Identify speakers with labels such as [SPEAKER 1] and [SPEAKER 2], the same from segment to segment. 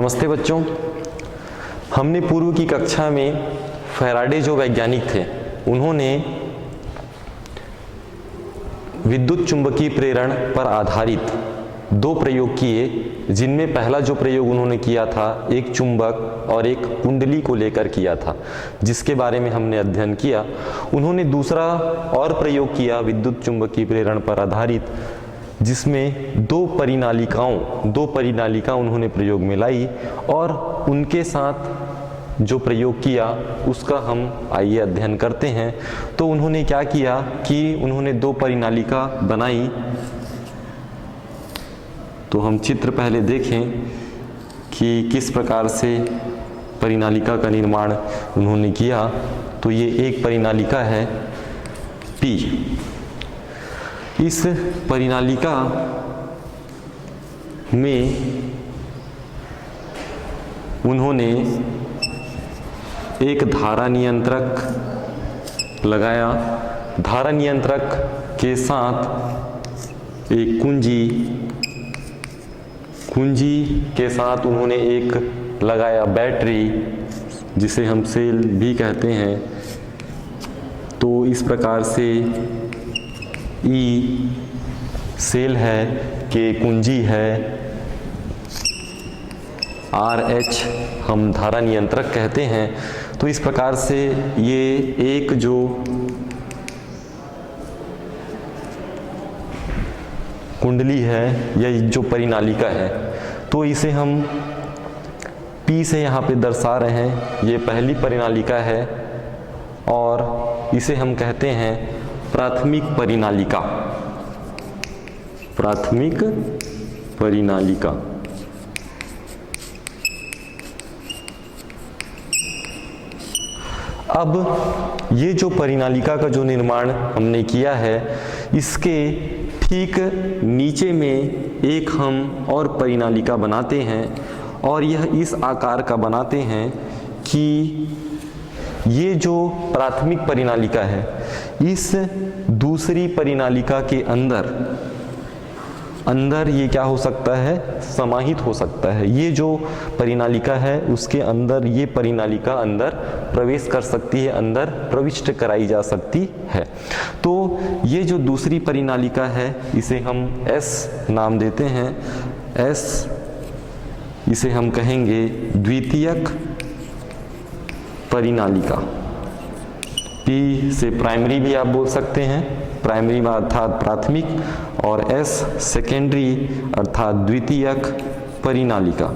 [SPEAKER 1] नमस्ते बच्चों। हमने पूर्व की कक्षा में फैराडे जो वैज्ञानिक थे उन्होंने विद्युत चुंबकीय प्रेरण पर आधारित दो प्रयोग किए, जिनमें पहला जो प्रयोग उन्होंने किया था एक चुंबक और एक कुंडली को लेकर किया था, जिसके बारे में हमने अध्ययन किया। उन्होंने दूसरा और प्रयोग किया विद्युत चुंबकीय प्रेरण पर आधारित, जिसमें दो परिनालिका उन्होंने प्रयोग में लाई और उनके साथ जो प्रयोग किया उसका हम आइए अध्ययन करते हैं। तो उन्होंने क्या किया कि उन्होंने दो परिनालिका बनाई। तो हम चित्र पहले देखें कि किस प्रकार से परिनालिका का निर्माण उन्होंने किया। तो ये एक परिनालिका है P। इस परिनालिका में उन्होंने एक धारा नियंत्रक लगाया। धारा नियंत्रक के साथ एक कुंजी के साथ उन्होंने एक लगाया बैटरी, जिसे हम सेल भी कहते हैं। तो इस प्रकार से E सेल है, K कुंजी है, RH हम धारा नियंत्रक कहते हैं। तो इस प्रकार से ये एक जो कुंडली है या जो परिनालिका है, तो इसे हम P से यहाँ पे दर्शा रहे हैं। ये पहली परिनालिका है और इसे हम कहते हैं प्राथमिक परिनालिका। प्राथमिक परिनालिका। अब ये जो परिनालिका का जो निर्माण हमने किया है, इसके ठीक नीचे में एक हम और परिनालिका बनाते हैं और यह इस आकार का बनाते हैं कि ये जो प्राथमिक परिनालिका है इस दूसरी परिनालिका के अंदर ये क्या हो सकता है, समाहित हो सकता है। ये जो परिनालिका है उसके अंदर ये परिनालिका अंदर प्रवेश कर सकती है, अंदर प्रविष्ट कराई जा सकती है। तो ये जो दूसरी परिनालिका है इसे हम S नाम देते हैं। S इसे हम कहेंगे द्वितीयक परिनालिका। P से प्राइमरी भी आप बोल सकते हैं, प्राइमरी अर्थात प्राथमिक, और S सेकेंडरी अर्थात द्वितीयक परिनालिका।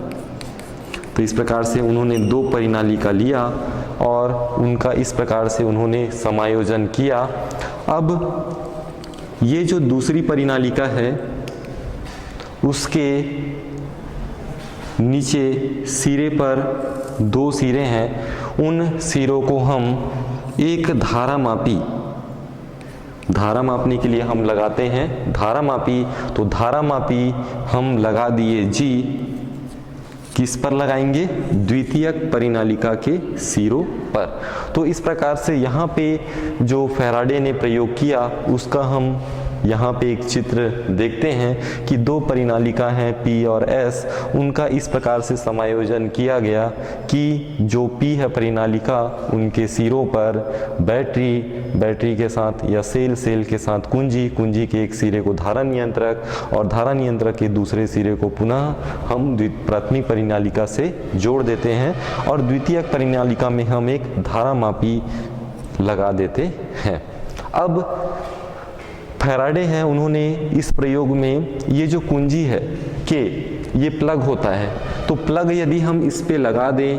[SPEAKER 1] तो इस प्रकार से उन्होंने दो परिनालिका लिया और उनका इस प्रकार से उन्होंने समायोजन किया। अब ये जो दूसरी परिनालिका है उसके नीचे सिरे पर दो सिरे हैं। उन सिरों को हम एक धारा मापने के लिए हम लगाते हैं धारामापी। तो धारामापी हम लगा दिए G, किस पर लगाएंगे, द्वितीयक परिनालिका के सिरों पर। तो इस प्रकार से यहाँ पे जो फैराडे ने प्रयोग किया उसका हम यहाँ पे एक चित्र देखते हैं कि दो परिनालिका हैं P और S, उनका इस प्रकार से समायोजन किया गया कि जो P है परिनालिका, उनके सिरों पर बैटरी के साथ या सेल के साथ कुंजी के एक सिरे को धारा नियंत्रक और धारा नियंत्रक के दूसरे सिरे को पुनः हम प्राथमिक परिनालिका से जोड़ देते हैं और द्वितीयक परिनालिका में हम एक धारामापी लगा देते हैं। अब फैराडे हैं, उन्होंने इस प्रयोग में ये जो कुंजी है K, ये प्लग होता है। तो प्लग यदि हम इस पे लगा दें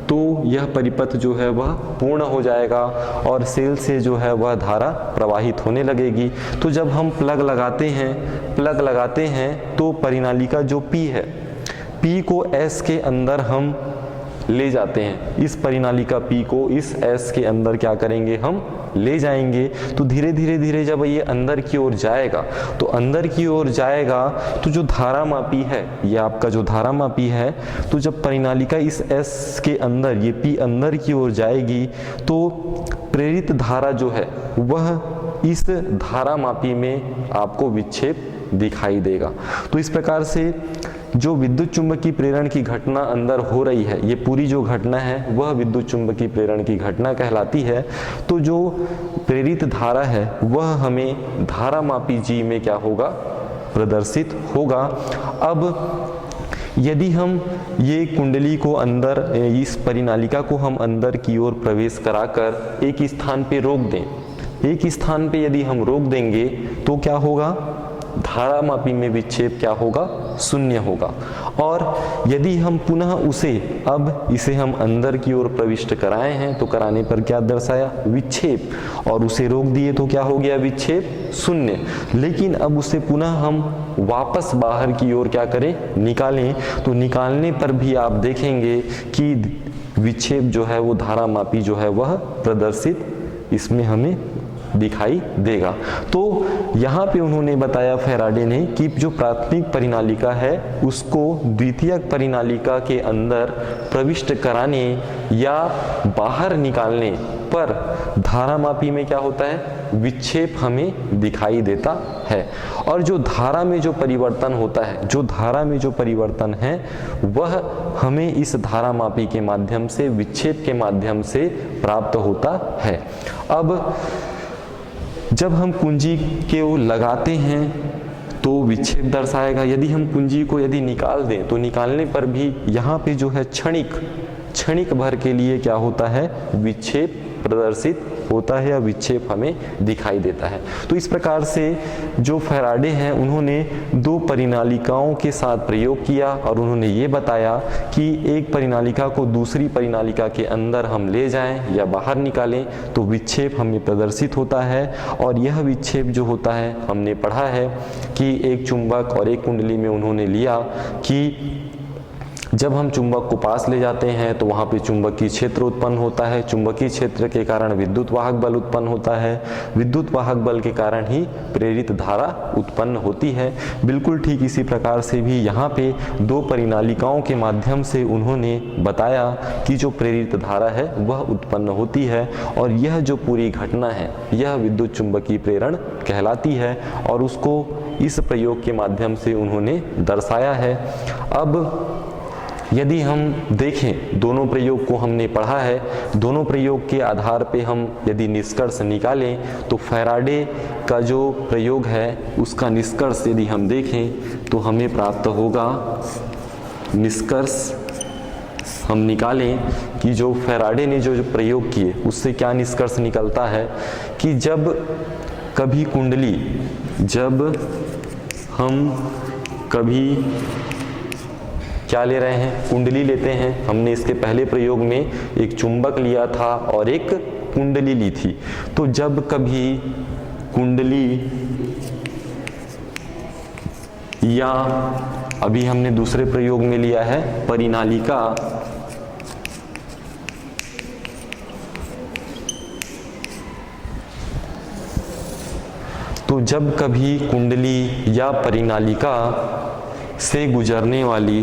[SPEAKER 1] तो यह परिपथ जो है वह पूर्ण हो जाएगा और सेल से जो है वह धारा प्रवाहित होने लगेगी। तो जब हम प्लग लगाते हैं तो परिनालिका जो P है, P को S के अंदर हम ले जाते हैं। इस परिनालिका P को इस S के अंदर क्या करेंगे, हम ले जाएंगे। तो धीरे धीरे जब ये अंदर की ओर जाएगा तो जो धारामापी है, ये आपका जो धारामापी है, तो जब परिनालिका इस S के अंदर, ये P अंदर की ओर जाएगी तो प्रेरित धारा जो है वह इस धारामापी में आपको विक्षेप दिखाई देगा। तो इस प्रकार से जो विद्युत चुंबकीय प्रेरण की घटना अंदर हो रही है, ये पूरी जो घटना है वह विद्युत चुंबकीय प्रेरण की घटना कहलाती है। तो जो प्रेरित धारा है वह हमें धारामापी जी में क्या होगा, प्रदर्शित होगा। अब यदि हम ये कुंडली को अंदर, इस परिनालिका को हम अंदर की ओर प्रवेश कराकर एक स्थान पे रोक दें, एक स्थान पे यदि हम रोक देंगे तो क्या होगा, धारामापी में विक्षेप क्या होगा, शून्य होगा। और यदि हम पुनः उसे, अब इसे हम अंदर की ओर प्रविष्ट कराए हैं तो कराने पर क्या दर्शाया, विक्षेप, और उसे रोक दिए तो क्या हो गया, विक्षेप शून्य। लेकिन अब उसे पुनः हम वापस बाहर की ओर क्या करें, निकालें, तो निकालने पर भी आप देखेंगे कि विक्षेप जो है वो धारामापी जो है वह प्रदर्शित इसमें हमें दिखाई देगा। तो यहाँ पे उन्होंने बताया फैराडे ने कि जो प्राथमिक परिनालिका है उसको द्वितीयक परिनालिका के अंदर प्रविष्ट कराने या बाहर निकालने पर धारामापी में क्या होता है, विक्षेप हमें दिखाई देता है। और जो धारा में जो परिवर्तन होता है, जो धारा में जो परिवर्तन है वह हमें इस धारामापी के माध्यम से, विक्षेप के माध्यम से प्राप्त होता है। अब जब हम कुंजी को लगाते हैं तो विक्षेप दर्शाएगा। यदि हम कुंजी को यदि निकाल दें तो निकालने पर भी यहाँ पे जो है क्षणिक भर के लिए क्या होता है, विक्षेप प्रदर्शित होता है या विक्षेप हमें दिखाई देता है। तो इस प्रकार से जो फैराडे हैं उन्होंने दो परिनालिकाओं के साथ प्रयोग किया और उन्होंने ये बताया कि एक परिनालिका को दूसरी परिनालिका के अंदर हम ले जाएं या बाहर निकालें तो विक्षेप हमें प्रदर्शित होता है। और यह विक्षेप जो होता है, हमने पढ़ा है कि एक चुंबक और एक कुंडली में उन्होंने लिया कि जब हम चुंबक को पास ले जाते हैं तो वहाँ पे चुंबकीय क्षेत्र उत्पन्न होता है, चुंबकीय क्षेत्र के कारण विद्युत वाहक बल उत्पन्न होता है, विद्युत वाहक बल के कारण ही प्रेरित धारा उत्पन्न होती है। बिल्कुल ठीक इसी प्रकार से भी यहाँ पे दो परिनालिकाओं के माध्यम से उन्होंने बताया कि जो प्रेरित धारा है वह उत्पन्न होती है और यह जो पूरी घटना है यह विद्युत चुंबकीय प्रेरण कहलाती है और उसको इस प्रयोग के माध्यम से उन्होंने दर्शाया है। अब यदि हम देखें, दोनों प्रयोग को हमने पढ़ा है, दोनों प्रयोग के आधार पे हम यदि निष्कर्ष निकालें तो फैराडे का जो प्रयोग है उसका निष्कर्ष यदि हम देखें तो हमें प्राप्त होगा, निष्कर्ष हम निकालें कि जो फैराडे ने जो प्रयोग किए उससे क्या निष्कर्ष निकलता है कि जब कभी कुंडली, जब हम कभी क्या ले रहे हैं, कुंडली लेते हैं। हमने इसके पहले प्रयोग में एक चुंबक लिया था और एक कुंडली ली थी। तो जब कभी कुंडली या अभी हमने दूसरे प्रयोग में लिया है परिनालिका, तो जब कभी कुंडली या परिनालिका से गुजरने वाली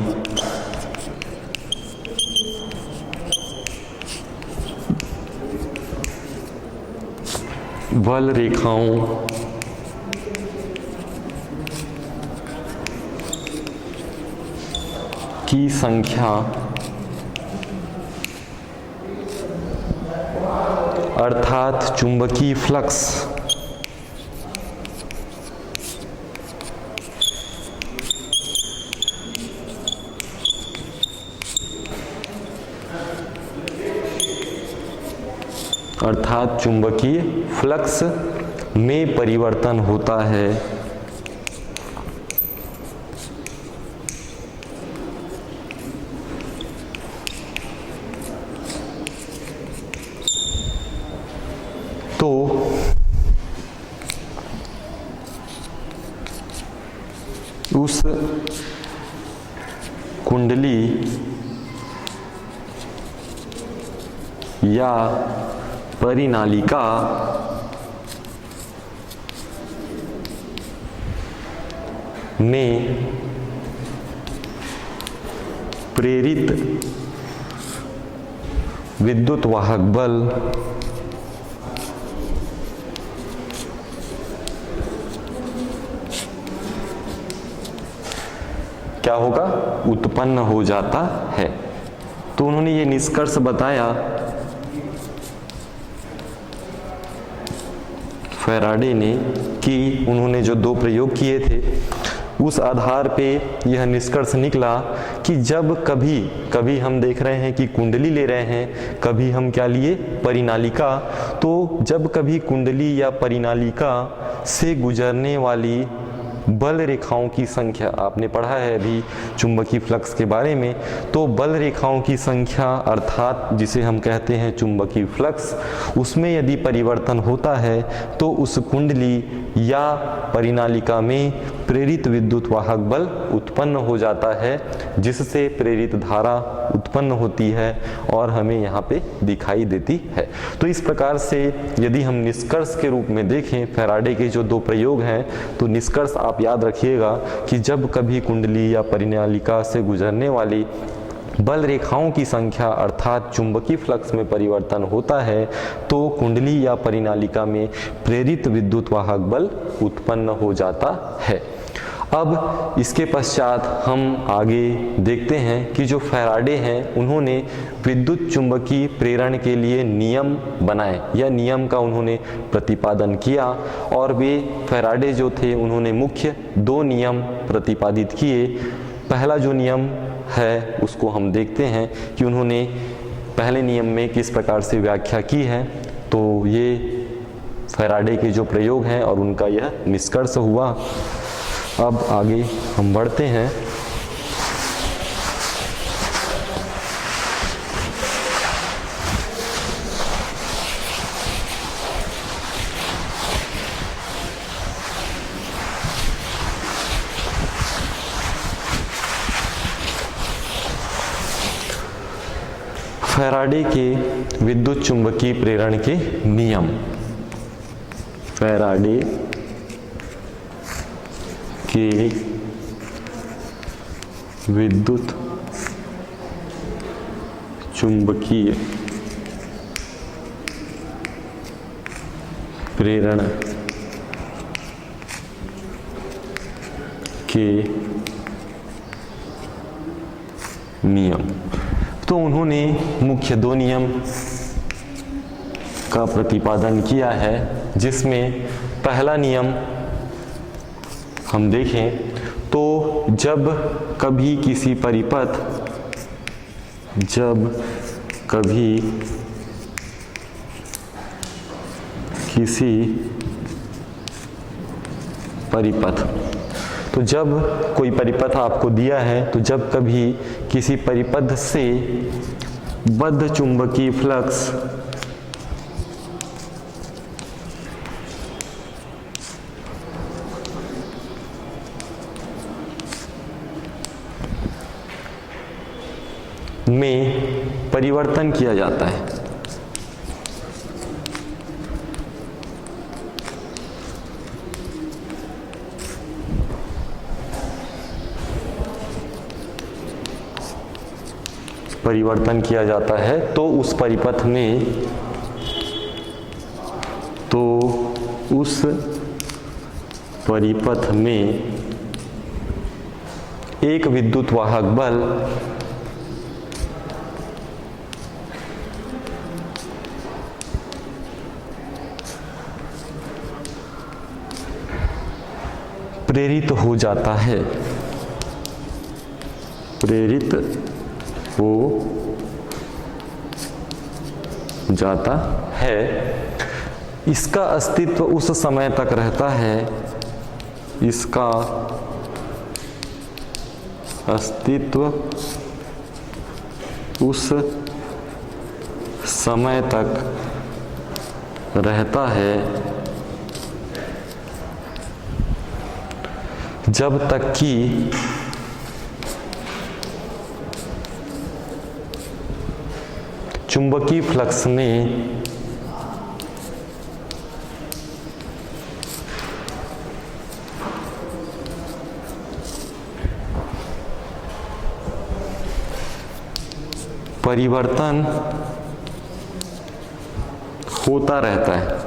[SPEAKER 1] बल रेखाओं की संख्या अर्थात चुंबकीय फ्लक्स अर्थात चुंबकीय फ्लक्स में परिवर्तन होता है तो उस कुंडली या परिनालिका में प्रेरित विद्युत वाहक बल क्या होगा, उत्पन्न हो जाता है। तो उन्होंने ये निष्कर्ष बताया, फैराडे ने, कि उन्होंने जो दो प्रयोग किए थे उस आधार पे यह निष्कर्ष निकला कि जब कभी कभी हम देख रहे हैं कि कुंडली ले रहे हैं, कभी हम क्या लिए, परिनालिका, तो जब कभी कुंडली या परिनालिका से गुजरने वाली बल रेखाओं की संख्या, आपने पढ़ा है अभी चुंबकीय फ्लक्स के बारे में, तो बल रेखाओं की संख्या अर्थात जिसे हम कहते हैं चुंबकीय फ्लक्स, उसमें यदि परिवर्तन होता है तो उस कुंडली या परिनालिका में प्रेरित विद्युत वाहक बल उत्पन्न हो जाता है, जिससे प्रेरित धारा उत्पन्न होती है और हमें यहाँ पे दिखाई देती है। तो इस प्रकार से यदि हम निष्कर्ष के रूप में देखें फैराडे के जो दो प्रयोग हैं, तो निष्कर्ष आप याद रखिएगा कि जब कभी कुंडली या परिनालिका से गुजरने वाली बल रेखाओं की संख्या अर्थात चुंबकीय फ्लक्स में परिवर्तन होता है तो कुंडली या परिनालिका में प्रेरित विद्युत वाहक बल उत्पन्न हो जाता है। अब इसके पश्चात हम आगे देखते हैं कि जो फैराडे हैं उन्होंने विद्युत चुंबकीय प्रेरण के लिए नियम बनाए या नियम का उन्होंने प्रतिपादन किया, और वे फैराडे जो थे उन्होंने मुख्य दो नियम प्रतिपादित किए। पहला जो नियम है उसको हम देखते हैं कि उन्होंने पहले नियम में किस प्रकार से व्याख्या की है। तो ये फैराडे के जो प्रयोग हैं और उनका यह निष्कर्ष हुआ। अब आगे हम बढ़ते हैं। फैराडे के विद्युत चुंबकीय प्रेरण के नियम। फैराडे के विद्युत चुंबकीय प्रेरण के नियम। तो उन्होंने मुख्य दो नियम का प्रतिपादन किया है, जिसमें पहला नियम हम देखें तो जब कभी किसी परिपथ, जब कभी किसी परिपथ, तो जब कोई परिपथ आपको दिया है तो जब कभी किसी परिपथ से बद्ध चुंबकीय फ्लक्स में परिवर्तन किया जाता है, परिवर्तन किया जाता है तो उस परिपथ में, तो उस परिपथ में एक विद्युत वाहक बल प्रेरित हो जाता है, प्रेरित हो जाता है। इसका अस्तित्व उस समय तक रहता है, इसका अस्तित्व उस समय तक रहता है जब तक कि चुंबकीय फ्लक्स में परिवर्तन होता रहता है।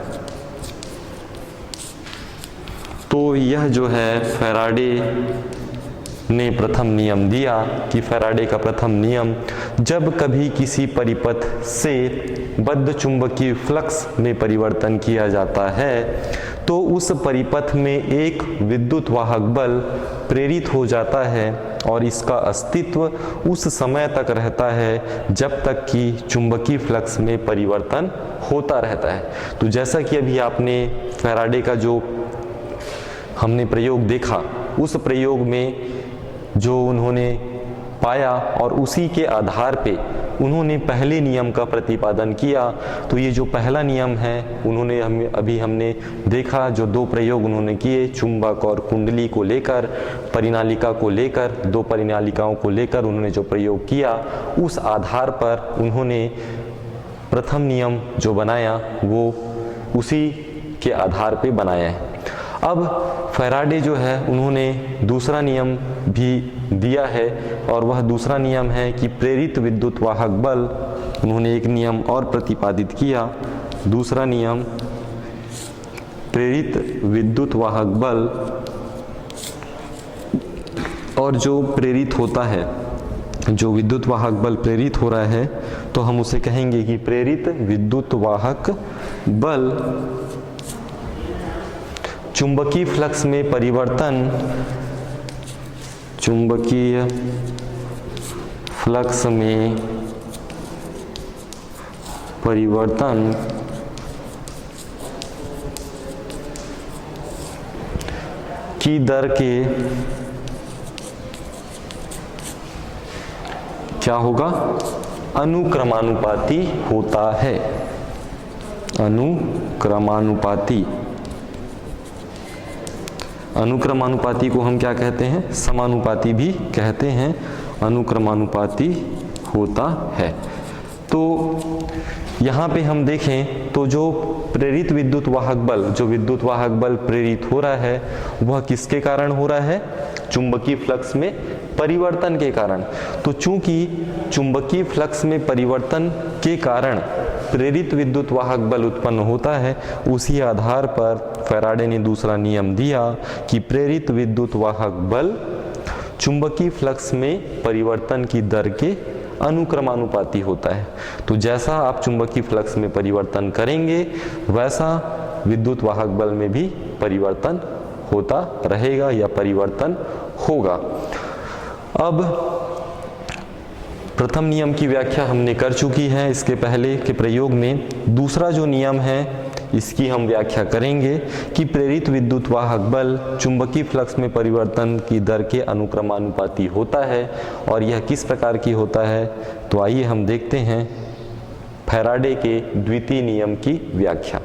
[SPEAKER 1] तो यह जो है फैराडे ने प्रथम नियम दिया कि फैराडे का प्रथम नियम, जब कभी किसी परिपथ से बद्ध चुंबकीय फ्लक्स में परिवर्तन किया जाता है तो उस परिपथ में एक विद्युत वाहक बल प्रेरित हो जाता है और इसका अस्तित्व उस समय तक रहता है जब तक कि चुंबकीय फ्लक्स में परिवर्तन होता रहता है। तो जैसा कि अभी आपने फैराडे का जो हमने प्रयोग देखा, उस प्रयोग में जो उन्होंने पाया और उसी के आधार पे उन्होंने पहले नियम का प्रतिपादन किया। तो ये जो पहला नियम है उन्होंने हमने देखा, जो दो प्रयोग उन्होंने किए चुंबक और कुंडली को लेकर, परिनालिका को लेकर, दो परिनालिकाओं को लेकर उन्होंने जो प्रयोग किया, उस आधार पर उन्होंने प्रथम नियम जो बनाया वो उसी के आधार पे बनाया है। अब फैराडे जो है उन्होंने दूसरा नियम भी दिया है और वह दूसरा नियम है कि प्रेरित विद्युत वाहक बल, उन्होंने एक नियम और प्रतिपादित किया, दूसरा नियम प्रेरित विद्युत वाहक बल। और जो प्रेरित होता है, जो विद्युत वाहक बल प्रेरित हो रहा है तो हम उसे कहेंगे कि प्रेरित विद्युत वाहक बल चुंबकीय फ्लक्स में परिवर्तन, चुंबकीय फ्लक्स में परिवर्तन की दर के क्या होगा, अनुक्रमानुपाती होता है। अनुक्रमानुपाती, अनुक्रमानुपाती को हम क्या कहते हैं, समानुपाती भी कहते हैं, अनुक्रमानुपाती होता है। तो यहाँ पे हम देखें तो जो प्रेरित विद्युत वाहक बल, जो विद्युत वाहक बल प्रेरित हो रहा है वह किसके कारण हो रहा है, चुंबकीय फ्लक्स में परिवर्तन के कारण। तो चूंकि चुंबकीय फ्लक्स में परिवर्तन के कारण प्रेरित विद्युत वाहक बल उत्पन्न होता है, उसी आधार पर फैराडे ने दूसरा नियम दिया कि प्रेरित विद्युत वाहक बल चुंबकीय फ्लक्स में परिवर्तन की दर के अनुक्रमानुपाती होता है। तो जैसा आप चुंबकीय फ्लक्स में परिवर्तन करेंगे वैसा विद्युत वाहक बल में भी परिवर्तन होता रहेगा या परिवर्तन होगा। अब प्रथम नियम की व्याख्या हमने कर चुकी है इसके पहले के प्रयोग में। दूसरा जो नियम है इसकी हम व्याख्या करेंगे कि प्रेरित विद्युत वाहक बल चुंबकीय फ्लक्स में परिवर्तन की दर के अनुक्रमानुपाती होता है और यह किस प्रकार की होता है। तो आइए हम देखते हैं फैराडे के द्वितीय नियम की व्याख्या।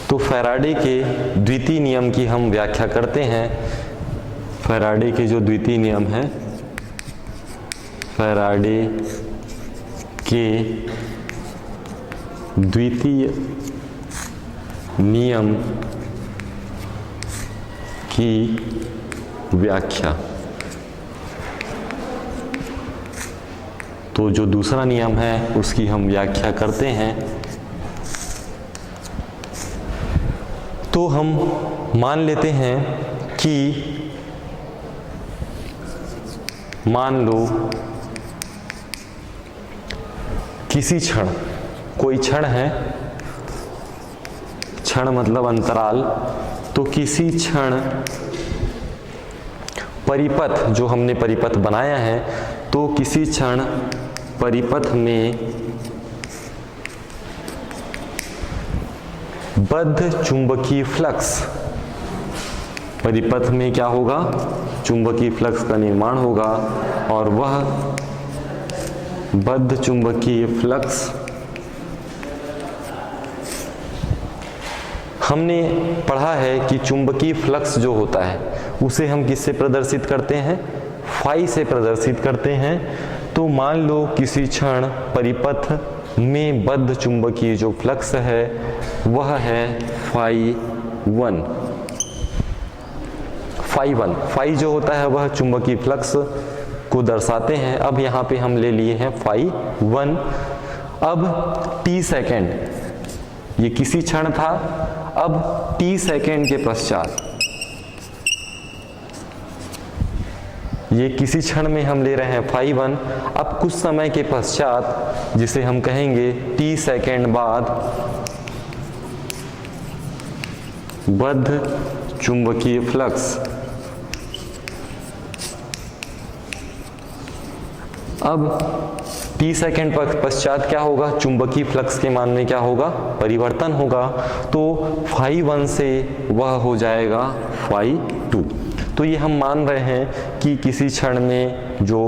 [SPEAKER 1] तो फैराडे के द्वितीय नियम की हम व्याख्या करते हैं। फैराडे के जो द्वितीय नियम है, फैराडे के द्वितीय नियम की व्याख्या। तो जो दूसरा नियम है उसकी हम व्याख्या करते हैं। तो हम मान लेते हैं कि मान लो किसी क्षण, कोई क्षण है, क्षण मतलब अंतराल, तो किसी क्षण परिपथ, जो हमने परिपथ बनाया है, तो किसी क्षण परिपथ में बद्ध चुंबकीय फ्लक्स, परिपथ में क्या होगा, चुंबकीय फ्लक्स का निर्माण होगा और वह बद्ध चुंबकीय फ्लक्स हमने पढ़ा है कि चुंबकीय फ्लक्स जो होता है उसे हम किससे प्रदर्शित करते हैं, फाई से प्रदर्शित करते हैं। तो मान लो किसी क्षण परिपथ में बद्ध चुंबकीय जो फ्लक्स है वह है फाई 1। फाई जो होता है वह चुंबकीय फ्लक्स को दर्शाते हैं। अब यहाँ पे हम ले लिए हैं फाई 1। अब t सेकेंड, ये किसी क्षण था, अब t सेकेंड के पश्चात, ये किसी क्षण में हम ले रहे हैं फाई 1। अब कुछ समय के पश्चात, जिसे हम कहेंगे t सेकेंड बाद, बद्ध चुंबकीय फ्लक्स। अब t सेकेंड पश्चात क्या होगा, चुंबकीय फ्लक्स के मान में क्या होगा, परिवर्तन होगा। तो फाई 1 से वह हो जाएगा फाई 2। तो ये हम मान रहे हैं कि किसी क्षण में जो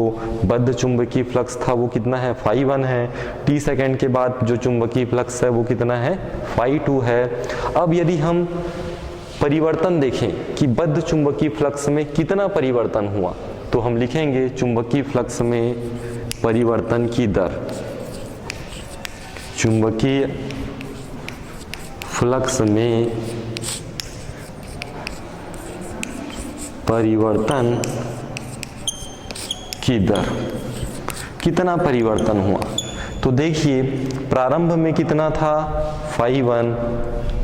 [SPEAKER 1] बद्ध चुंबकीय फ्लक्स था वो कितना है, फाई 1 है। t सेकेंड के बाद जो चुंबकीय फ्लक्स है वो कितना है, फाई 2 है। अब यदि हम परिवर्तन देखें कि बद्ध चुंबकीय फ्लक्स में कितना परिवर्तन हुआ, तो हम लिखेंगे चुंबकीय फ्लक्स में परिवर्तन की दर, चुंबकीय फ्लक्स में परिवर्तन की दर, कितना परिवर्तन हुआ। तो देखिए प्रारंभ में कितना था, फाई 1,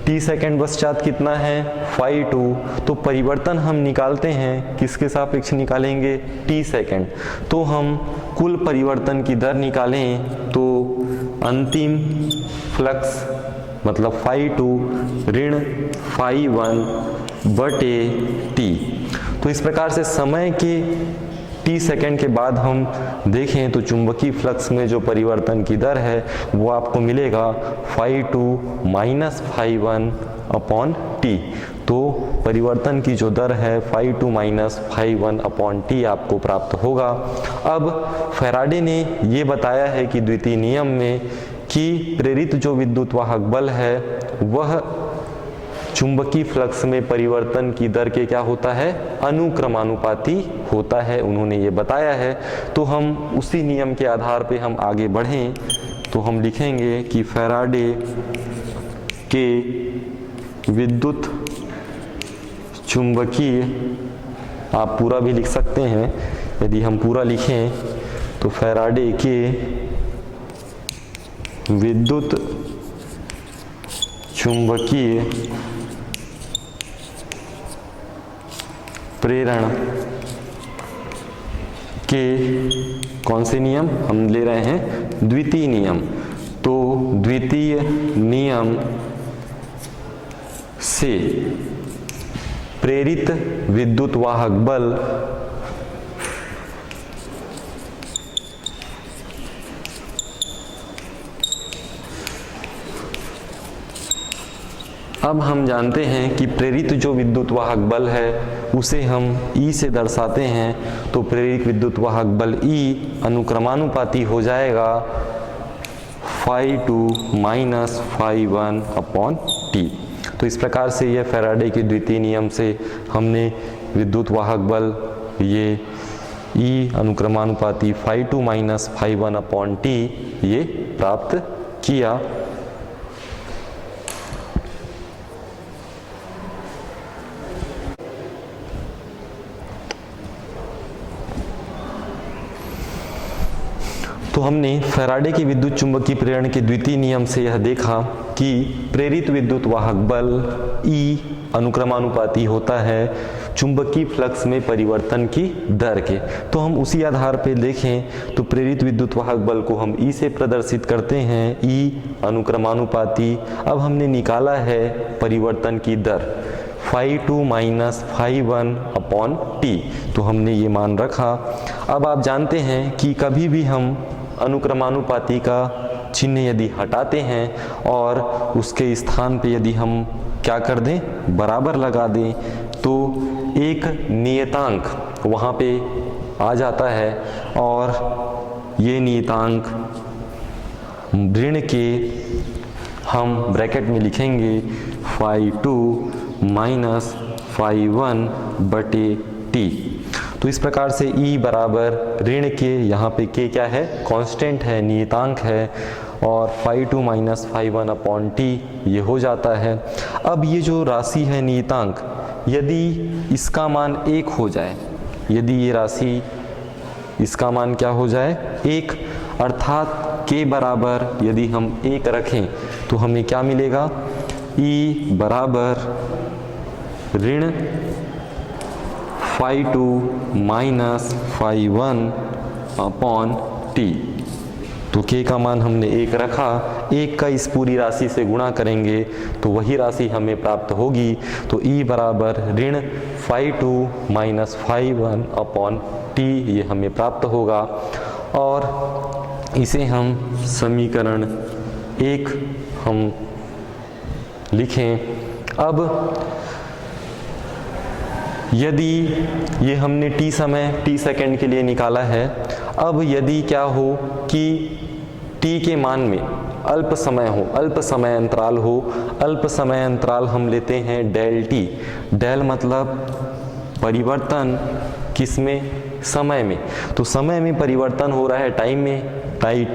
[SPEAKER 1] t सेकेंड पश्चात कितना है, फाई 2। तो परिवर्तन हम निकालते हैं, किसके सापेक्ष निकालेंगे, t सेकेंड। तो हम कुल परिवर्तन की दर निकालें तो अंतिम फ्लक्स मतलब फाई 2 ऋण फाई 1 बटे t। तो इस प्रकार से समय के t सेकेंड के बाद हम देखें तो चुंबकीय फ्लक्स में जो परिवर्तन की दर है वो आपको मिलेगा phi 2 minus phi 1 upon t। तो परिवर्तन की जो दर है phi 2 minus phi 1 upon t आपको प्राप्त होगा। अब फैराडे ने ये बताया है कि द्वितीय नियम में कि प्रेरित जो विद्युत वाहक बल है वह चुंबकीय फ्लक्स में परिवर्तन की दर के क्या होता है, अनुक्रमानुपाती होता है, उन्होंने ये बताया है। तो हम उसी नियम के आधार पे हम आगे बढ़ें तो हम लिखेंगे कि फैराडे के विद्युत चुंबकीय, आप पूरा भी लिख सकते हैं, यदि हम पूरा लिखें तो फैराडे के विद्युत चुंबकीय प्रेरण के कौन से नियम हम ले रहे हैं, द्वितीय नियम। तो द्वितीय नियम से प्रेरित विद्युत वाहक बल अब हम जानते हैं कि प्रेरित जो विद्युत वाहक बल है उसे हम E से दर्शाते हैं। तो प्रेरित विद्युत वाहक बल E अनुक्रमानुपाती हो जाएगा phi 2 minus phi 1 upon t। तो इस प्रकार से यह फैराडे के द्वितीय नियम से हमने विद्युत वाहक बल ये E अनुक्रमानुपाती phi 2 minus phi 1 upon t ये प्राप्त किया। तो हमने फैराडे की विद्युत चुंबकीय प्रेरण के द्वितीय नियम से यह देखा कि प्रेरित विद्युत वाहक बल E अनुक्रमानुपाती होता है चुंबकीय फ्लक्स में परिवर्तन की दर के। तो हम उसी आधार पर देखें तो प्रेरित विद्युत वाहक बल को हम E से प्रदर्शित करते हैं, E अनुक्रमानुपाती। अब हमने निकाला है परिवर्तन की दर phi 2 minus phi 1 upon t। तो हमने ये मान रखा। अब आप जानते हैं कि कभी भी हम अनुक्रमानुपाती का चिन्ह यदि हटाते हैं और उसके स्थान पे यदि हम क्या कर दें, बराबर लगा दें, तो एक नियतांक वहाँ पे आ जाता है और ये नियतांक ऋण के हम ब्रैकेट में लिखेंगे φ2 माइनस φ1 बटे t। तो इस प्रकार से E बराबर ऋण के, यहाँ पे k क्या है, कांस्टेंट है, नियतांक है, और φ2 माइनस φ1 अपॉन t ये हो जाता है। अब ये जो राशि है नियतांक, यदि इसका मान 1 हो जाए, यदि ये राशि इसका मान क्या हो जाए 1, अर्थात k बराबर यदि हम 1 रखें तो हमें क्या मिलेगा, E बराबर ऋण φ2 माइनस φ1 अपॉन t। तो k का मान हमने 1 रखा, 1 का इस पूरी राशि से गुणा करेंगे तो वही राशि हमें प्राप्त होगी। तो E बराबर ऋण φ2 माइनस φ1 अपॉन t ये हमें प्राप्त होगा, और इसे हम समीकरण 1 हम लिखें। अब यदि ये हमने t समय, t सेकंड के लिए निकाला है, अब यदि क्या हो कि t के मान में अल्प समय हो, अल्प समय अंतराल हो, अल्प समय अंतराल हम लेते हैं डेल t। डेल मतलब परिवर्तन, किसमें, समय में। तो समय में परिवर्तन हो रहा है टाइम में,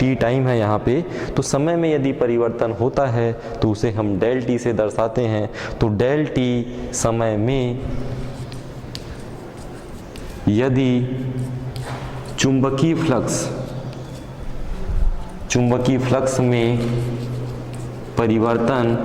[SPEAKER 1] t टाइम है यहाँ पे, तो समय में यदि परिवर्तन होता है तो उसे हम डेल t से दर्शाते हैं। तो डेल t समय में यदि चुंबकीय फ्लक्स में परिवर्तन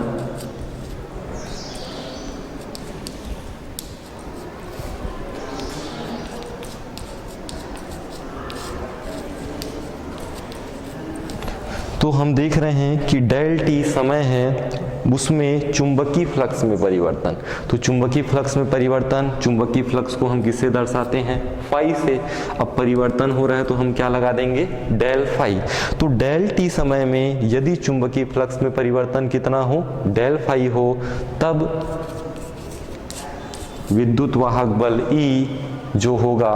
[SPEAKER 1] तो हम देख रहे हैं कि डेल टी समय है, उसमें चुंबकीय फ्लक्स में परिवर्तन। तो चुंबकीय फ्लक्स में परिवर्तन, चुंबकीय फ्लक्स को हम किससे दर्शाते हैं, फाई से। अब परिवर्तन हो रहा है तो हम क्या लगा देंगे, डेल फाई। तो डेल टी समय में यदि चुंबकीय फ्लक्स में परिवर्तन कितना हो, डेल फाई हो, तब विद्युत वाहक बल E जो होगा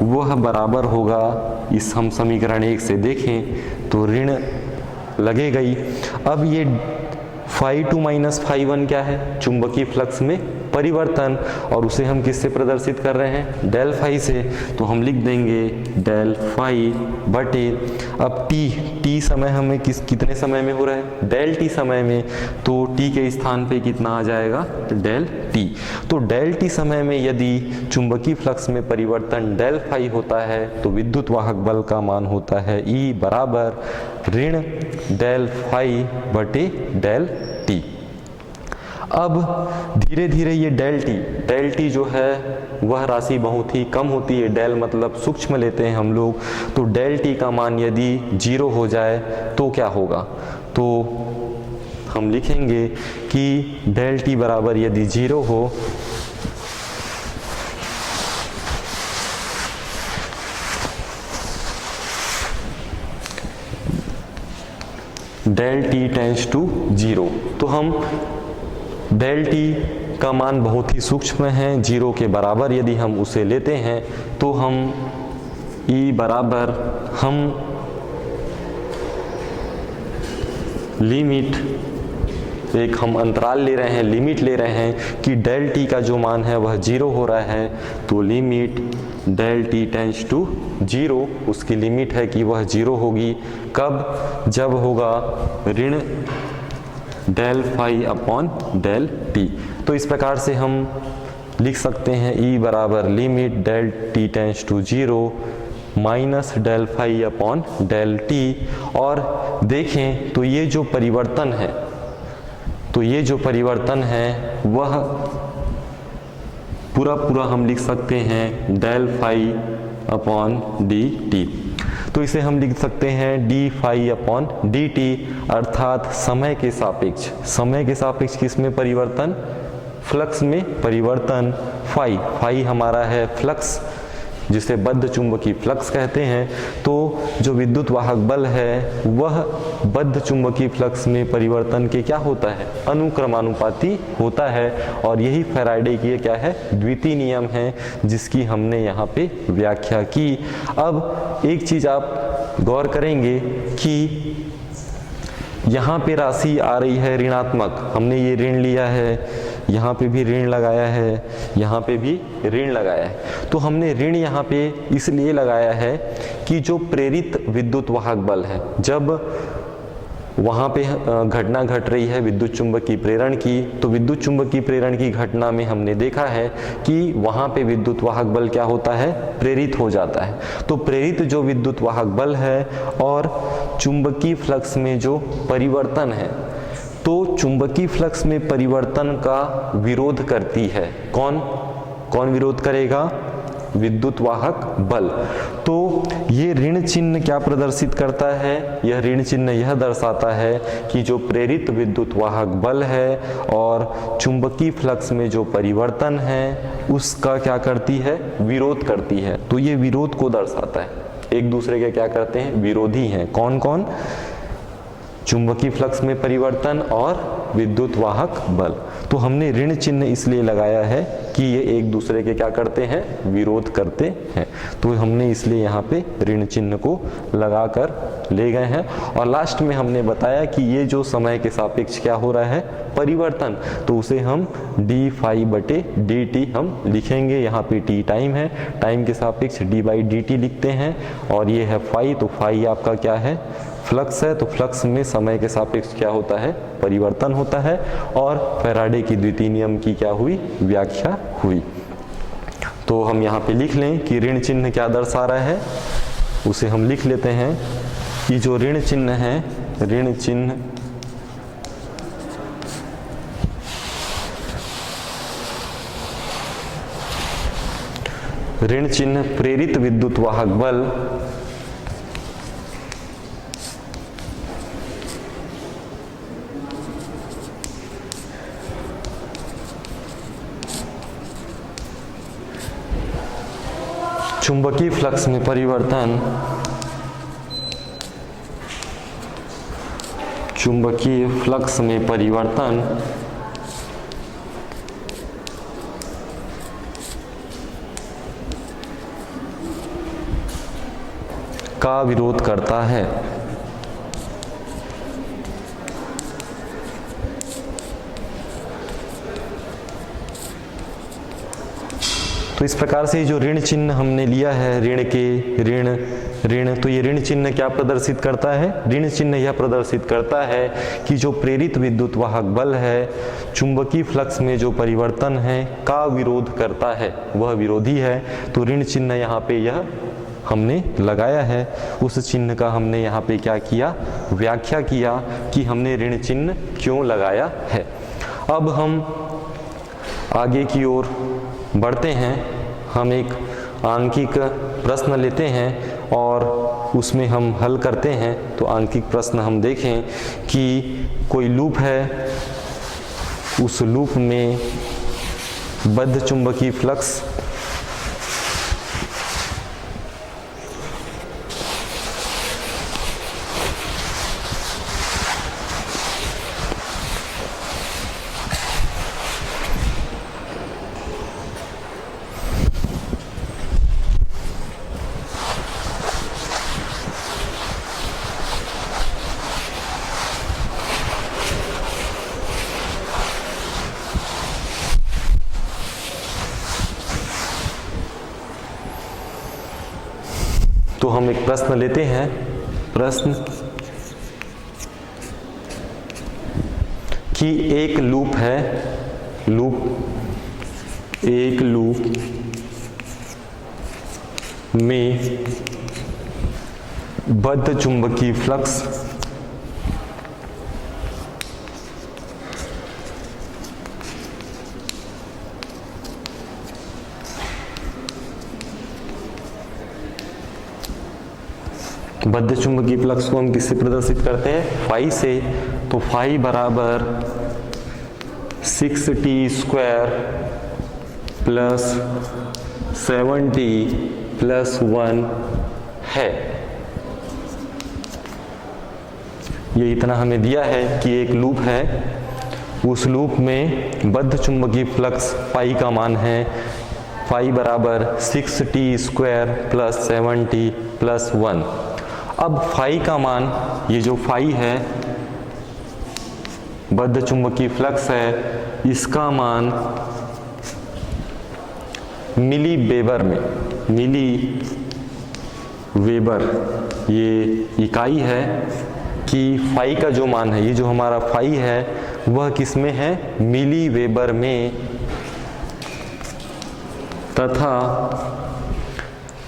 [SPEAKER 1] वह बराबर होगा, इस हम समीकरण 1 से देखें तो ऋण लगेगा ही। अब ये φ2 माइनस φ1 क्या है, चुंबकीय फ्लक्स में परिवर्तन, और उसे हम किससे प्रदर्शित कर रहे हैं, डेल फाई से। तो हम लिख देंगे डेल फाई बटे, अब t समय हमें कितने समय में हो रहा है, डेल t समय में, तो t के स्थान पे कितना आ जाएगा, डेल t। तो डेल t समय में यदि चुंबकीय फ्लक्स में परिवर्तन डेल फाई होता है तो विद्युत वाहक बल का मान होता है E बराबर ऋण डेल फाई बटे डेल t। अब धीरे धीरे ये डेल टी जो है वह राशि बहुत ही कम होती है, डेल मतलब सूक्ष्म लेते हैं हम लोग। तो डेल टी का मान यदि 0 हो जाए तो क्या होगा, तो हम लिखेंगे कि डेल टी बराबर यदि 0 हो डेल टी टेंड्स टू 0। तो हम डेल टी का मान बहुत ही सूक्ष्म है, 0 के बराबर यदि हम उसे लेते हैं तो हम E बराबर हम लिमिट, एक हम अंतराल ले रहे हैं, लिमिट ले रहे हैं कि डेल टी का जो मान है वह 0 हो रहा है। तो limit del t tends to 0, उसकी लिमिट है कि वह 0 होगी। कब, जब होगा ऋण del phi upon del t. तो इस प्रकार से हम लिख सकते हैं E बराबर limit del t tends to 0 minus del phi upon del t. और देखें तो ये जो परिवर्तन है, तो ये जो परिवर्तन है वह पूरा हम लिख सकते हैं del phi upon d t. तो इसे हम लिख सकते हैं d phi upon d t, अर्थात समय के सापेक्ष किस में परिवर्तन, फ्लक्स में परिवर्तन। फाई हमारा है फ्लक्स, जिसे बद्ध चुंबकीय फ्लक्स कहते हैं। तो जो विद्युत वाहक बल है वह बद्ध चुंबकीय फ्लक्स में परिवर्तन के क्या होता है, अनुक्रमानुपाती होता है। और यही फैराडे की क्या है, द्वितीय नियम है, जिसकी हमने यहाँ पे व्याख्या की। अब एक चीज आप गौर करेंगे कि यहाँ पे राशि आ रही है ऋणात्मक, हमने ये ऋण लिया है, यहाँ पे भी ऋण लगाया है, यहाँ पे भी ऋण लगाया है। तो हमने ऋण यहाँ पे इसलिए लगाया है कि जो प्रेरित विद्युत वाहक बल है, जब वहाँ पे घटना घट रही है विद्युत चुंबकीय प्रेरण की, तो विद्युत चुंबकीय प्रेरण की घटना में हमने देखा है कि वहाँ पे विद्युत वाहक बल क्या होता है, प्रेरित हो जाता है। तो प्रेरित जो विद्युत वाहक बल है और चुंबकीय फ्लक्स में जो परिवर्तन है, तो चुंबकीय फ्लक्स में परिवर्तन का विरोध करती है कौन विरोध करेगा, विद्युत वाहक बल। तो ये ऋण चिन्ह क्या प्रदर्शित करता है, यह ऋण चिन्ह यह दर्शाता है कि जो प्रेरित विद्युत वाहक बल है और चुंबकीय फ्लक्स में जो परिवर्तन है उसका क्या करती है, विरोध करती है। तो ये विरोध को दर्शाता है, एक दूसरे के क्या करते हैं, विरोधी हैं। कौन कौन, चुंबकीय फ्लक्स में परिवर्तन और विद्युत वाहक बल। तो हमने ऋण चिन्ह इसलिए लगाया है कि ये एक दूसरे के क्या करते हैं, विरोध करते हैं। तो हमने इसलिए यहाँ पे ऋण चिन्ह को लगाकर ले गए हैं। और लास्ट में हमने बताया कि ये जो समय के सापेक्ष क्या हो रहा है, परिवर्तन, तो उसे हम डी फाई बटे डी टी हम लिखेंगे। यहाँ पे टी टाइम है, टाइम के सापेक्ष डी बाई डी टी लिखते हैं, और ये है फाई, तो फाई आपका क्या है, फ्लक्स है। तो फ्लक्स में समय के सापेक्ष क्या होता है, परिवर्तन होता है। और फैराडे की द्वितीय नियम की क्या हुई, व्याख्या हुई। तो हम यहाँ पे लिख लें कि ऋण चिन्ह क्या दर्शा रहा है, उसे हम लिख लेते हैं कि जो ऋण चिन्ह है, ऋण चिन्ह प्रेरित विद्युत वाहक बल चुंबकीय फ्लक्स में परिवर्तन, चुंबकीय फ्लक्स में परिवर्तन का विरोध करता है। तो इस प्रकार से जो ऋण चिन्ह हमने लिया है, ऋण के ऋण, तो ये ऋण चिन्ह क्या प्रदर्शित करता है, ऋण चिन्ह यह प्रदर्शित करता है कि जो प्रेरित विद्युत वाहक बल है चुंबकीय फ्लक्स में जो परिवर्तन है का विरोध करता है, वह विरोधी है। तो ऋण चिन्ह यहाँ पे यह हमने लगाया है, उस चिन्ह का हमने यहाँ पे क्या किया, व्याख्या किया कि हमने ऋण चिन्ह क्यों लगाया है। अब हम आगे की ओर बढ़ते हैं, हम एक आंकिक प्रश्न लेते हैं और उसमें हम हल करते हैं। तो आंकिक प्रश्न हम देखें कि कोई लूप है, उस लूप में बद्ध चुंबकीय फ्लक्स तो हम एक प्रश्न लेते हैं। प्रश्न कि एक लूप है, एक लूप में बद्ध चुंबकीय फ्लक्स बद्ध चुंबकीय फ्लक्स को हम किससे प्रदर्शित करते हैं, फाई से। तो फाई बराबर 6t² प्लस 7t प्लस 1 है। ये इतना हमें दिया है कि एक लूप है, उस लूप में बद्ध चुंबकीय फ्लक्स फाई का मान है, फाई बराबर 6t² प्लस 7t प्लस 1। अब फाई का मान, ये जो फाई है बद्ध चुंबकीय फ्लक्स है, इसका मान मिली वेबर में, मिली वेबर ये इकाई है कि फाई का जो मान है, ये जो हमारा फाई है वह किस में है, मिली वेबर में, तथा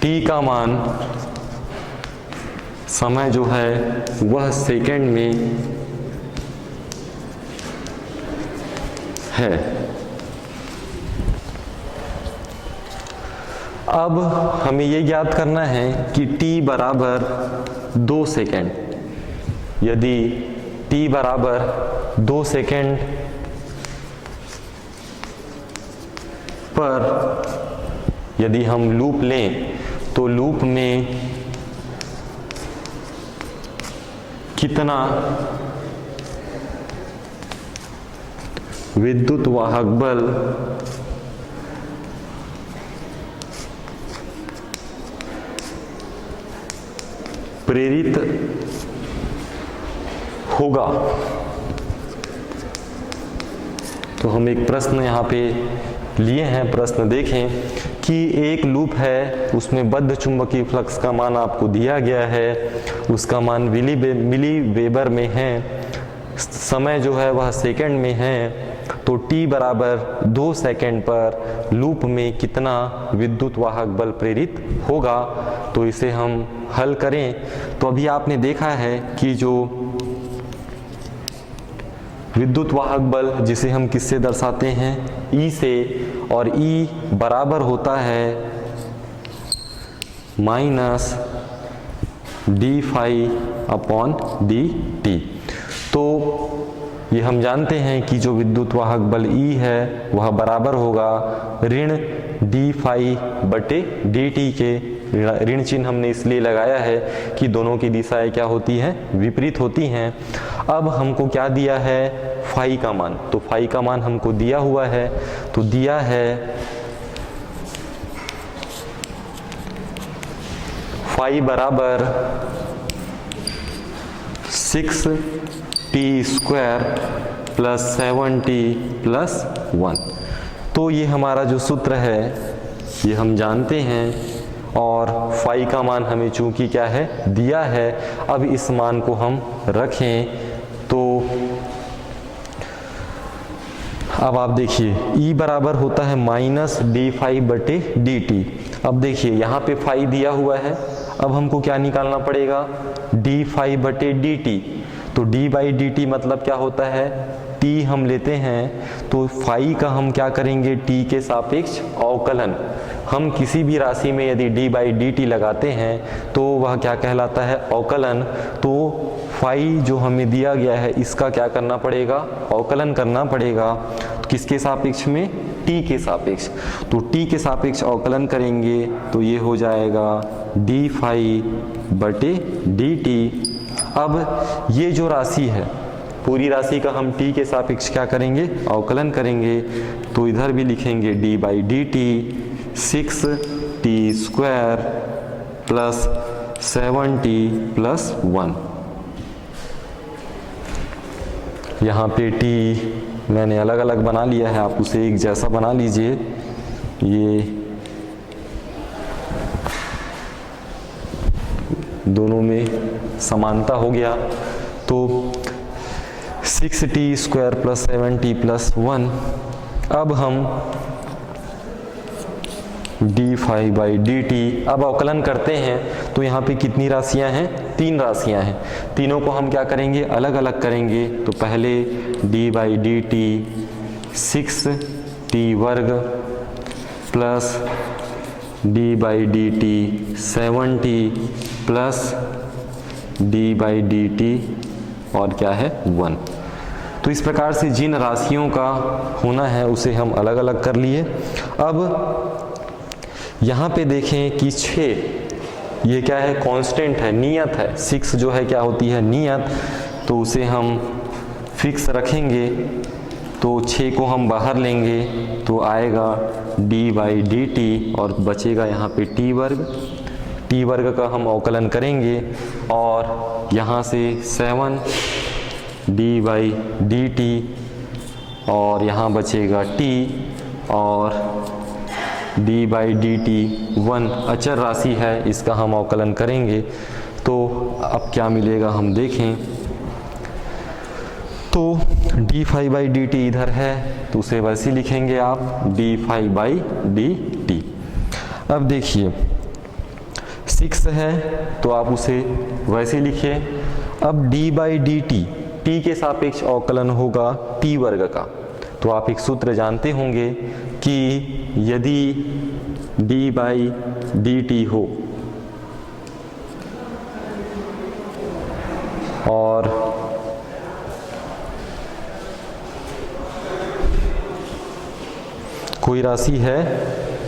[SPEAKER 1] टी का मान समय जो है वह सेकंड में है। अब हमें ये ज्ञात करना है कि t बराबर 2 सेकेंड, यदि t बराबर 2 सेकेंड पर यदि हम लूप लें तो लूप में कितना विद्युत वाहक बल प्रेरित होगा। तो हम एक प्रश्न यहाँ पे लिए हैं, प्रश्न देखें कि एक लूप है, उसमें बद्ध चुंबकीय फ्लक्स का मान आपको दिया गया है, उसका मान मिली वेबर में है, समय जो है वह सेकंड में है, तो t बराबर 2 सेकंड पर लूप में कितना विद्युत वाहक बल प्रेरित होगा। तो इसे हम हल करें तो अभी आपने देखा है कि जो विद्युत वाहक बल जिसे हम किससे दर्शाते हैं, E से, और E बराबर होता है minus d phi upon d t. तो ये हम जानते हैं कि जो विद्युत वाहक बल E है वह बराबर होगा ऋण डी फाई बटे डी टी के। ऋण चिन्ह हमने इसलिए लगाया है कि दोनों की दिशाएं क्या होती हैं, विपरीत होती हैं। अब हमको क्या दिया है, फाई का मान, तो फाई का मान हमको दिया हुआ है, तो दिया है फाई बराबर 6t square plus 7t plus 1। तो ये हमारा जो सूत्र है ये हम जानते हैं, और फाई का मान हमें चूंकि क्या है, दिया है। अब इस मान को हम रखें तो अब आप देखिए E बराबर होता है माइनस डी फाई बटे डी टी। अब देखिए यहाँ पे फाई दिया हुआ है, अब हमको क्या निकालना पड़ेगा, डी फाई बटे डी टी। तो डी बाई डी टी मतलब क्या होता है, टी हम लेते हैं तो फाई का हम क्या करेंगे, टी के सापेक्ष अवकलन। हम किसी भी राशि में यदि डी बाई डी टी लगाते हैं तो वह क्या कहलाता है, अवकलन। तो फाई जो हमें दिया गया है इसका क्या करना पड़ेगा, अवकलन करना पड़ेगा। तो किसके सापेक्ष में, टी के सापेक्ष। तो टी के सापेक्ष अवकलन करेंगे तो ये हो जाएगा डी फाई बटे डी टी। अब ये जो राशि है, पूरी राशि का हम t के सापेक्ष क्या करेंगे, अवकलन करेंगे। तो इधर भी लिखेंगे d by d T, 6t square plus 7t plus 1। यहाँ पे t मैंने अलग अलग बना लिया है, आप उसे एक जैसा बना लीजिए। ये दोनों में समानता हो गया। तो 6t square plus 7t plus 1। अब हम d phi by d t अब अवकलन करते हैं तो यहाँ पे कितनी राशियाँ हैं, 3 राशियाँ हैं। तीनों को हम क्या करेंगे, अलग अलग करेंगे। तो पहले D by d T 6t वर्ग plus D by d T 7t plus D by d T और क्या है 1। तो इस प्रकार से जिन राशियों का होना है उसे हम अलग अलग कर लिए। अब यहाँ पे देखें कि 6 ये क्या है, कांस्टेंट है, नियत है। 6 जो है क्या होती है, नियत। तो उसे हम फिक्स रखेंगे। तो 6 को हम बाहर लेंगे तो आएगा डी बाई डी टी और बचेगा यहाँ पे टी वर्ग। टी वर्ग का हम अवकलन करेंगे और यहाँ से 7 डी बाई डी टी, और यहाँ बचेगा t, और d बाई डी टी 1 अचर राशि है, इसका हम अवकलन करेंगे तो अब क्या मिलेगा हम देखें। तो d phi by d t इधर है तो उसे वैसे लिखेंगे आप d phi by d t. अब देखिए 6 है तो आप उसे वैसे लिखिए। अब D by d T, T के सापेक्ष अवकलन होगा टी वर्ग का। तो आप एक सूत्र जानते होंगे कि यदि डी बाई डी टी हो और कोई राशि है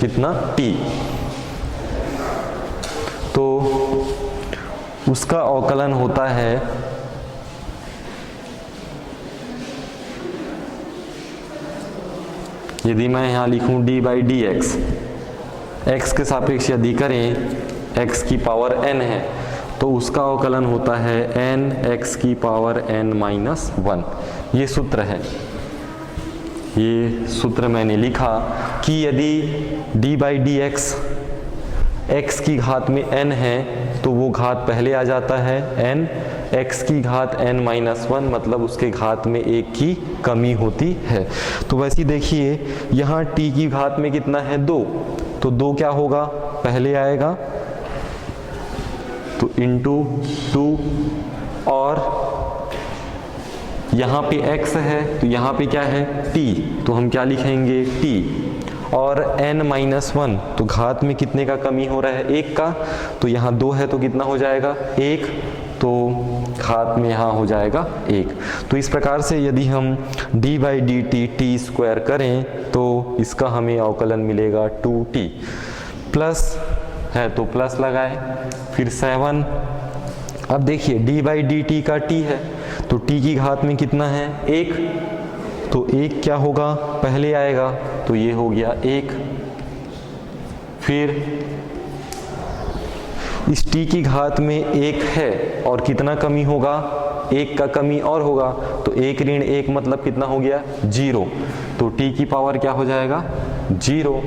[SPEAKER 1] कितना t, तो उसका अवकलन होता है यदि मैं यहाँ लिखूं d by D x, x के सापेक्ष यदि करें x की पावर n है तो उसका अवकलन होता है n x की पावर n माइनस 1। ये सूत्र है, ये सूत्र मैंने लिखा कि यदि d by D x x की घात में n है तो वो घात पहले आ जाता है n, x की घात n माइनस 1 मतलब उसके घात में एक की कमी होती है। तो वैसे ही देखिए यहाँ t की घात में कितना है 2, तो 2 क्या होगा पहले आएगा तो इंटू 2, और यहाँ पे x है तो यहाँ पे क्या है t, तो हम क्या लिखेंगे t, और n माइनस 1 तो घात में कितने का कमी हो रहा है 1 का, तो यहाँ 2 है तो कितना हो जाएगा 1, तो घात में यहाँ हो जाएगा 1। तो इस प्रकार से यदि हम d by d T T square करें तो इसका हमें अवकलन मिलेगा 2t, प्लस है तो प्लस लगाए, फिर 7। अब देखिए d बाई डी टी का t है तो t की घात में कितना है 1, तो 1 क्या होगा पहले आएगा तो ये हो गया 1, फिर इस t की घात में 1 है और कितना कमी होगा 1 का कमी और होगा, तो 1 ऋण 1 मतलब कितना हो गया 0, तो t की पावर क्या हो जाएगा 0।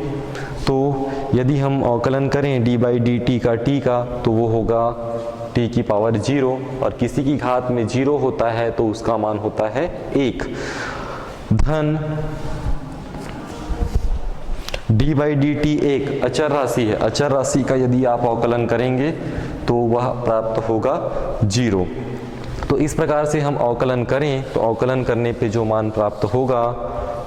[SPEAKER 1] तो यदि हम अवकलन करें d बाई डी टी का t का तो वो होगा t की पावर 0, और किसी की घात में 0 होता है तो उसका मान होता है 1, धन d बाई डी टी एक अचर राशि है, अचर राशि का यदि आप अवकलन करेंगे तो वह प्राप्त होगा 0। तो इस प्रकार से हम अवकलन करें तो अवकलन करने पे जो मान प्राप्त होगा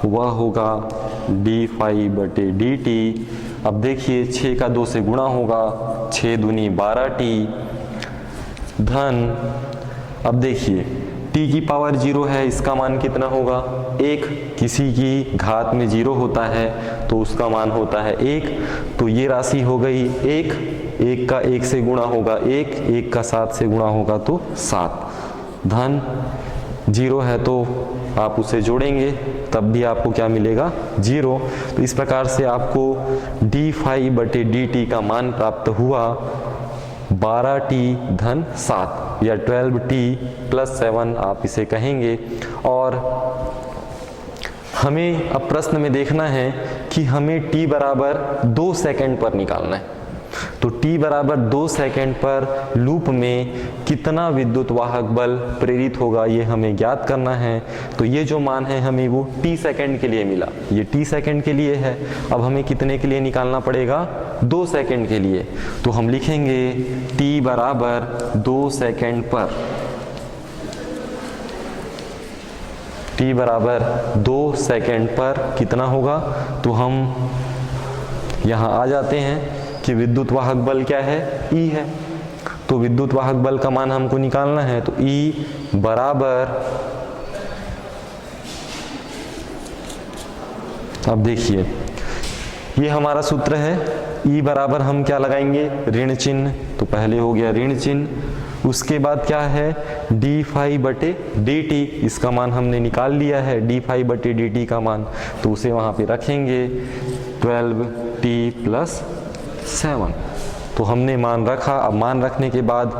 [SPEAKER 1] वह होगा डी फाई बटे डी टी। अब देखिए 6 का 2 से गुणा होगा, 6 दूनी 12t, धन अब देखिए t की पावर 0 है, इसका मान कितना होगा 1, किसी की घात में 0 होता है तो उसका मान होता है 1, तो ये राशि हो गई 1, 1 का 1 से गुणा होगा 1, 1 का 7 से गुणा होगा तो 7, धन 0 है तो आप उसे जोड़ेंगे तब भी आपको क्या मिलेगा 0। तो इस प्रकार से आपको डी फाई बटे डी टी का मान प्राप्त हुआ 12t धन 7 या 12t प्लस 7 आप इसे कहेंगे। और हमें अब प्रश्न में देखना है कि हमें t बराबर 2 सेकंड पर निकालना है, तो t बराबर 2 सेकंड पर लूप में कितना विद्युत वाहक बल प्रेरित होगा ये हमें ज्ञात करना है। तो ये जो मान है हमें वो t सेकंड के लिए मिला, ये t सेकंड के लिए है। अब हमें कितने के लिए निकालना पड़ेगा 2 सेकंड के लिए, तो हम लिखेंगे t बराबर 2 सेकंड पर, t बराबर 2 सेकंड पर कितना होगा, तो हम यहाँ आ जाते हैं कि विद्युत वाहक बल क्या है E है, तो विद्युत वाहक बल का मान हमको निकालना है, तो E बराबर, अब देखिए ये हमारा सूत्र है, E बराबर हम क्या लगाएंगे ऋण चिन्ह, तो पहले हो गया ऋण चिन्ह, उसके बाद क्या है डी फाई बटे डी टी, इसका मान हमने निकाल लिया है डी फाई बटे डी टी का मान, तो उसे वहाँ पे रखेंगे 12t प्लस 7। तो हमने मान रखा। अब मान रखने के बाद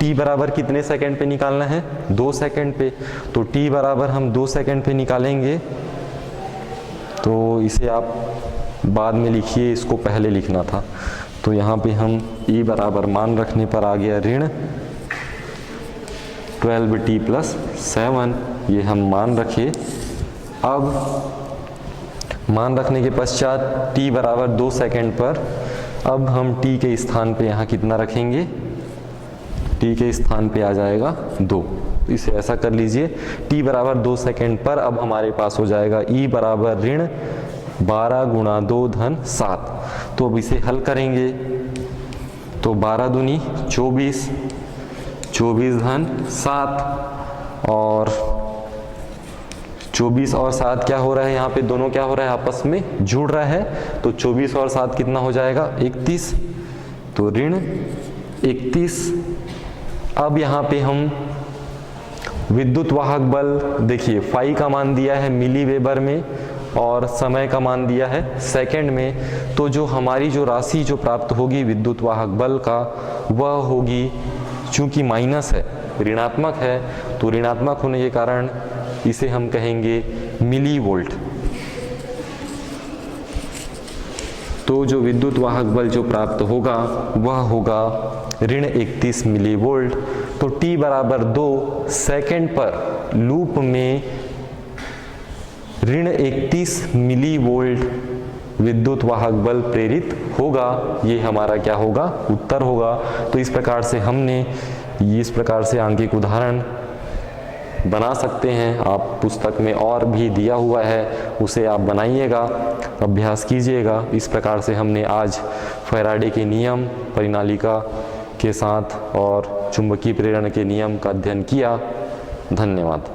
[SPEAKER 1] t बराबर कितने सेकंड पे निकालना है? 2 सेकंड पे। तो t बराबर हम 2 सेकंड पे निकालेंगे। तो इसे आप बाद में लिखिए, इसको पहले लिखना था। तो यहाँ पे हम e बराबर मान रखने पर आ गया ऋण 12t + 7, ये हम मान रखे। अब मान रखने के पश्चात t बराबर 2 सेकंड पर अब हम t के स्थान पे यहाँ कितना रखेंगे? t के स्थान पे आ जाएगा 2। इसे ऐसा कर लीजिए, t बराबर 2 सेकंड पर अब हमारे पास हो जाएगा e बराबर ऋण 12 × 2 = 7। तो अब इसे हल करेंगे तो 12 दूनी 24, 24 × 7 और 24 और 7 क्या हो रहा है? यहाँ पे दोनों क्या हो रहा है? आपस में जुड़ रहा है। तो 24 और 7 कितना हो जाएगा? 31। तो ऋण 31। अब यहाँ पे हम विद्युत वाहक बल, देखिए फाई का मान दिया है मिली वेबर में और समय का मान दिया है सेकंड में। तो जो हमारी जो राशि जो प्राप्त होगी विद्युत वाहक बल का, वह होगी, चूंकि माइनस है, ऋणात्मक है, तो ऋणात्मक होने के कारण इसे हम कहेंगे मिली वोल्ट। तो जो विद्युत वाहक बल जो प्राप्त होगा वह होगा ऋण 31 मिली वोल्ट। तो t बराबर 2 सेकंड पर लूप में ऋण 31 मिली वोल्ट विद्युत वाहक बल प्रेरित होगा। ये हमारा क्या होगा? उत्तर होगा। तो इस प्रकार से हमने इस प्रकार से आंकिक उदाहरण बना सकते हैं। आप पुस्तक में और भी दिया हुआ है, उसे आप बनाइएगा, अभ्यास कीजिएगा। इस प्रकार से हमने आज फैराडे के नियम, परिनालिका के साथ और चुंबकीय प्रेरण के नियम का अध्ययन किया। धन्यवाद।